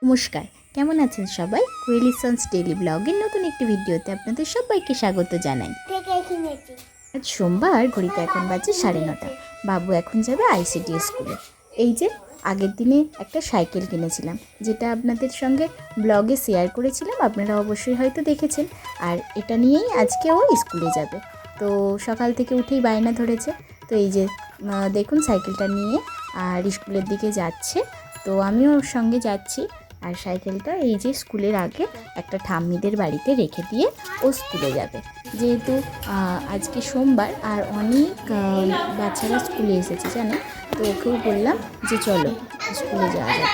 নমস্কার, কেমন আছেন সবাই? কুয়েলিসন্স ডেইলি ব্লগের নতুন একটি ভিডিওতে আপনাদের সবাইকে স্বাগত জানাই। আজ সোমবার, ঘড়িতে এখন বাজে 9:30। বাবু এখন যাবে আইসিডি স্কুলে। এই যে আগের দিনে একটা সাইকেল কিনেছিলাম, যেটা আপনাদের সঙ্গে ব্লগে শেয়ার করেছিলাম, আপনারা অবশ্যই হয়তো দেখেছেন। আর এটা নিয়েই আজকে ও স্কুলে যাবে। তো সকাল থেকে উঠেই বায়না ধরেছে। তো এই যে দেখুন সাইকেলটা নিয়ে আর স্কুলের দিকে যাচ্ছে। তো আমিও ওর সঙ্গে যাচ্ছি। আর সাইকেলটা এই যে স্কুলের আগে একটা ঠাম্মিদের বাড়িতে রেখে দিয়ে ও স্কুলে যাবে। যেহেতু আজকে সোমবার আর অনেক বাচ্চারা স্কুলে এসেছে জানেন, তো ওকেও বললাম যে চলো স্কুলে যাওয়া যাক।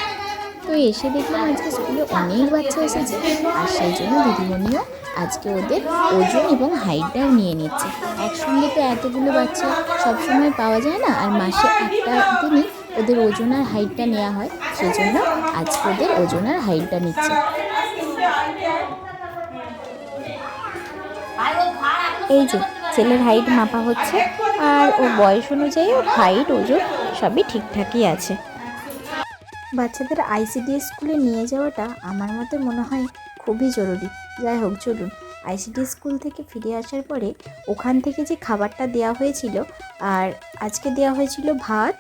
তো এসে দেখলাম আজকে স্কুলে অনেক বাচ্চা এসেছে, আর সেই জন্য দিদিমণিও আজকে ওদের ওজন এবং হাইটটাও নিয়ে নিচ্ছে। একসঙ্গে তো এতগুলো বাচ্চা সবসময় পাওয়া যায় না, আর মাসে একটা দিনই ওদের ওজন আর হাইটটা নেওয়া হয়, সেই জন্য আজকে ওদের ওজন আর হাইটটা নিচ্ছে। এই যে ছেলের হাইট মাপা হচ্ছে, আর ওর বয়স অনুযায়ী ওর হাইট ওজন সবই ঠিকঠাকই আছে। বাচ্চাদের আইসিডি স্কুলে নিয়ে যাওয়াটা আমার মতে মনে হয় খুবই জরুরি। যাই হোক, চলুন। আইসিডি স্কুল থেকে ফিরে আসার পরে ওখান থেকে যে খাবারটা দেওয়া হয়েছিল, আর আজকে দেওয়া হয়েছিল ভাত,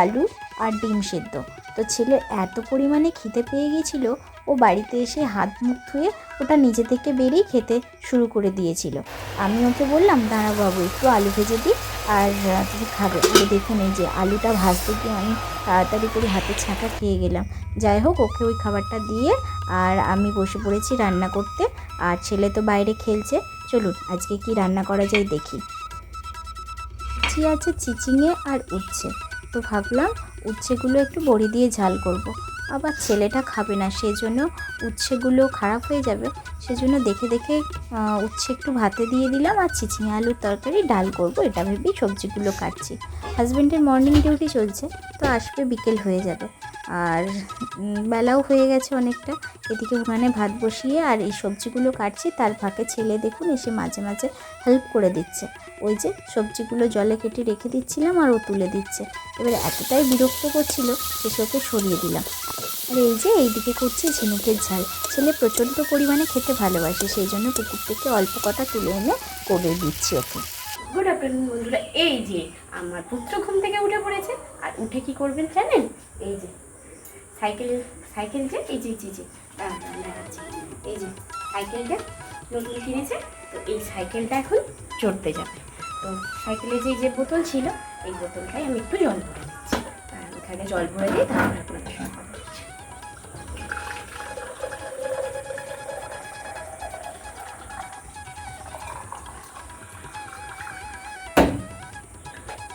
আলু আর ডিম সেদ্ধ। তো ছেলে এত পরিমাণে খিদে পেয়ে গিয়েছিল, ও বাড়িতে এসে হাত মুখ ধুয়ে ওটা নিজে থেকে বেরিয়ে খেতে শুরু করে দিয়েছিল। আমি ওকে বললাম, দাঁড়া বাবু, একটু আলু ভেজে দিই আর তুমি খাবে। দেখুন এই যে আলুটা ভাজতে গিয়ে আমি তাড়াতাড়ি করে হাতের ছাঁকা খেয়ে গেলাম। যাই হোক, ওকে ওই খাবারটা দিয়ে আর আমি বসে পড়েছি রান্না করতে। আর ছেলে তো বাইরে খেলছে। চলুন আজকে কি রান্না করা যায় দেখি। আছে চিচিঙে আর উচ্ছে। তো ভাবলাম উচ্ছেগুলো একটু বড়ি দিয়ে ঝাল করব। আবার ছেলেটা খাবে না, সেজন্য উচ্ছেগুলো খারাপ হয়ে যাবে, সেজন্য দেখে দেখে উচ্ছে একটু ভাতে দিয়ে দিলাম। আর চিচিঙে আলুর তরকারি ডাল করব, এটা ভেবেই সবজিগুলো কাটছি। হাজব্যান্ডের মর্নিং ডিউটি চলছে, তো আসবে বিকেল হয়ে যাবে। আর বেলাও হয়ে গেছে অনেকটা। এদিকে উনানে ভাত বসিয়ে আর এই সবজিগুলো কাটছি, তার ফাঁকে ছেলে দেখুন এসে মাঝে মাঝে হেল্প করে দিচ্ছে। ওই যে সবজিগুলো জলে কেটে রেখে দিচ্ছিলাম আর ও তুলে দিচ্ছে। এবারে এতটাই বিরক্ত করছিল, শেষে ওকে সরিয়ে দিলাম। আর এই যে এইদিকে করছি ঝিনুকের ঝাল। ছেলে প্রচণ্ড পরিমাণে খেতে ভালোবাসে, সেই জন্য পুকুর থেকে অল্প কটা তুলে এনে করে দিচ্ছি ওকে। গুড আফটারনুন বন্ধুরা। এই যে আমার পুত্র ঘুম থেকে উঠে পড়েছে, আর উঠে কি করবেন জানেন? এই যে সাইকেল যে এই যে এই যে সাইকেলটা নতুন কিনেছে, তো এই সাইকেলটা এখন চড়তে যাবে। তো সাইকেলে যে বোতল ছিল, এই বোতলটাই আমি একটু জল ভরে দিচ্ছি। এখানে জল ভরে দিই, তারপরে আপনাদের সঙ্গে কথা বলছি।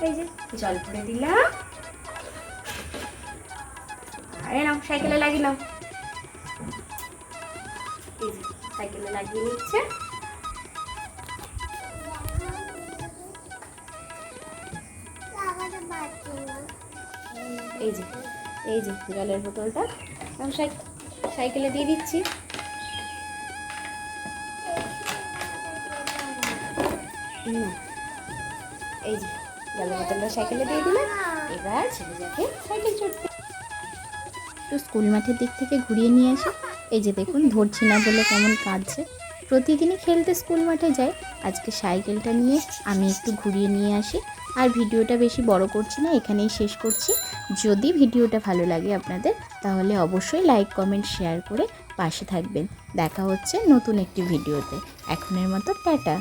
এই যে জল ভরে দিলাম, আরে নাও সাইকেলে লাগিয়ে নাও। এই যে সাইকেলে লাগিয়ে নিচ্ছে। এই যে জলের বোতলটা আমি সাইকেলে দিয়ে দিচ্ছি। এই যে জলের বোতলটা সাইকেলে দিয়ে দিলাম। এবার ছেলে যাবে সাইকেল চড়তে। তো স্কুল মাঠের দিক থেকে ঘুরিয়ে নিয়ে আসি। এই যে দেখুন ধরছি না বলে কেমন কাঁদছে। প্রতিদিনই খেলতে স্কুল মাঠে যায়, আজকে সাইকেলটা নিয়ে আমি একটু ঘুরিয়ে নিয়ে আসি। আর ভিডিওটা বেশি বড় করছি না, এখানেই শেষ করছি। যদি ভিডিওটা ভালো লাগে আপনাদের, তাহলে অবশ্যই লাইক কমেন্ট শেয়ার করে পাশে থাকবেন। দেখা হচ্ছে নতুন একটি ভিডিওতে। এখনের মতো টাটা।